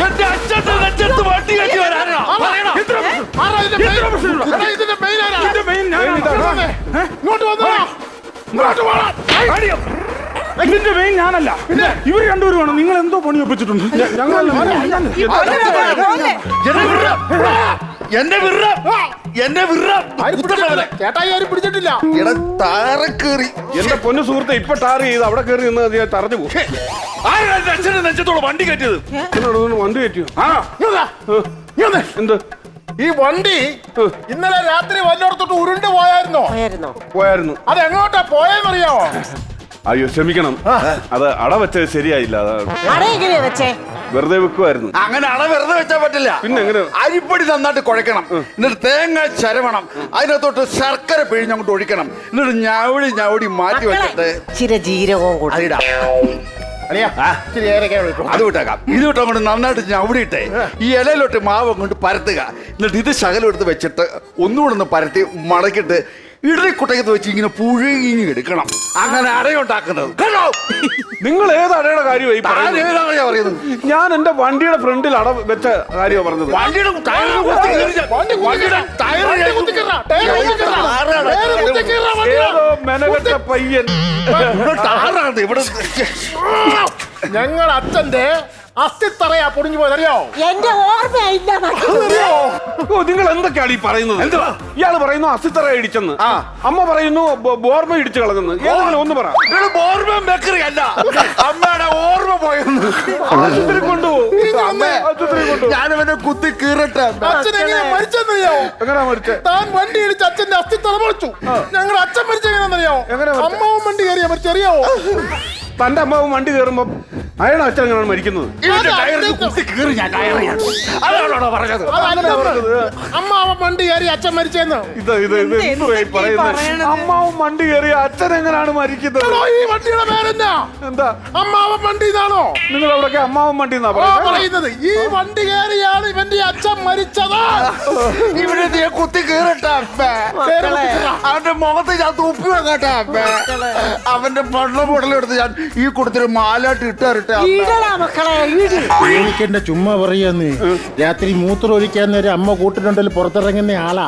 എന്റെ അച്ഛന്റെ നെഞ്ചത്ത് വണ്ടി കയറ്റി വരാനാ ഇതിന്റെ മെയിൻ ഞാനല്ല, ഇവർ രണ്ടുപേരുമാണ്. നിങ്ങൾ എന്തോ പണി ഒപ്പിച്ചിട്ടുണ്ട്. ചേട്ടായി ആരും പിടിച്ചിട്ടില്ല. എന്റെ പൊന്നു സുഹൃത്തെ, ഇപ്പൊ ടാർ ചെയ്ത് അവിടെ കയറി നിന്ന് തറഞ്ഞു പോകും. അച്ഛന്റെ നെഞ്ചത്തോളം വണ്ടി കയറ്റിയത്. വണ്ടി കയറ്റിയോ? എന്ത് ഈ വണ്ടി ഇന്നലെ രാത്രി വല്ലോടത്തോട്ട് ഉരുണ്ട് പോയായിരുന്നു. അതെങ്ങോട്ടാ പോയെന്നറിയാമോ? അയ്യോ ക്ഷമിക്കണം, അത് അട വെച്ചത് ശരിയായില്ല. വെച്ചേ വെറുതെ വെക്കുമായിരുന്നു. അങ്ങനെ അള വെറുതെ വെച്ചാൽ പറ്റില്ല. പിന്നെ എങ്ങനെ? അരിപ്പൊടി നന്നായിട്ട് കുഴക്കണം, എന്നിട്ട് തേങ്ങ ചരവണം, അതിനകത്തോട്ട് ശർക്കര പിഴിഞ്ഞ് അങ്ങോട്ട് ഒഴിക്കണം, എന്നിട്ട് ഞവടി മാറ്റി വെച്ചിട്ട് ജീരകവും അതിടാം. അത് വിട്ടേക്കാം. ഇത് വിട്ട് അങ്ങോട്ട് നന്നായിട്ട് ഞവടിയിട്ടേ ഈ ഇലയിലോട്ട് മാവ് അങ്ങോട്ട് പരത്തുക. എന്നിട്ട് ഇത് ശകലം എടുത്ത് വെച്ചിട്ട് ഒന്നുകൂടെ ഒന്ന് പരത്തി മടക്കിട്ട് ഇടറിക്കുട്ടയത്ത് വെച്ച് ഇങ്ങനെ പുഴുങ്ങി എടുക്കണം. അങ്ങനെ അടയുണ്ടാക്കുന്നത് കേട്ടോ. നിങ്ങൾ ഏത് അടയുടെ കാര്യമായി പറയുന്നത്? ഞാൻ എന്റെ വണ്ടിയുടെ ഫ്രണ്ടിൽ അട വെച്ച കാര്യമാണ് പറഞ്ഞത്. ഏതോ മെനകെട്ട പയ്യൻ ഇവിടെ ഞങ്ങൾ അച്ഛന്റെ അസ്ഥിത്തറയാ പൊടിഞ്ഞു പോയതറിയോ? എന്റെ ഓർമ്മയില്ല. ഓ, നിങ്ങൾ എന്തൊക്കെയാണ് ഈ പറയുന്നത്? എന്തുവാ ഇയാള് പറയുന്നു അസ്ഥിത്തറ ഇടിച്ചെന്ന്, അമ്മ പറയുന്നു ബോർമ ഇടിച്ചു കളഞ്ഞെന്ന്. ഏതെങ്കിലും ഒന്ന് പറ. ഓർമ്മ ബേക്കറി അല്ല, അമ്മയുടെ ഓർമ്മ പോയെന്ന്. ആശുപത്രി കൊണ്ടുപോകും. ഞാനവനെ കുത്തി കീറട്ടെ. അച്ഛൻ എങ്ങനെയാ മരിച്ചെന്നറിയോ? എങ്ങനെയാ മരിച്ചേ? താൻ വണ്ടി ഇടിച്ച് അച്ഛന്റെ അസ്ഥിത്തറ പൊളിച്ചു. ഞങ്ങളുടെ അച്ഛൻ മരിച്ചെങ്ങനെയാണെന്നറിയോ? അമ്മാവും വണ്ടി കയറിയാ മരിച്ചറിയാവോ? തന്റെ അമ്മാവും വണ്ടി കയറുമ്പോ അയാളെ അച്ഛൻ എങ്ങനെയാണ് മരിക്കുന്നത്? അമ്മാവൻ വണ്ടി കയറി അച്ഛൻ മരിച്ചെന്ന്. അമ്മാവും വണ്ടി കയറി അച്ഛൻ എങ്ങനെയാണ് മരിക്കുന്നത്? ഈ വണ്ടിയുടെ പേരെന്നാ? എന്താ അമ്മാവൻ വണ്ടി എന്നാണോ? നിങ്ങൾ അവിടെയൊക്കെ അമ്മാവൻ വണ്ടി എന്നാ പറയുന്നത്? ഈ വണ്ടി കയറിയാണ് ഇവന്റെ അച്ഛൻ മരിച്ചത്. ഇവിടെ നീ കുത്തി കീറട്ടെ. അവന്റെ മുഖത്ത് ഞാൻ തുപ്പി വെക്കട്ടെ. അവന്റെ പള്ള മുടലെടുത്ത് ഞാൻ ഈ കൂട്ടത്തിൽ മാലാട്ട് ഇട്ടറിട്ടെ. എനിക്കെന്റെ ചുമ്മാ പറയാന്ന്. രാത്രി മൂത്രം ഒഴിക്കാൻ നേരം അമ്മ കൂട്ടിട്ടുണ്ടെങ്കിൽ പുറത്തിറങ്ങുന്ന ആളാ.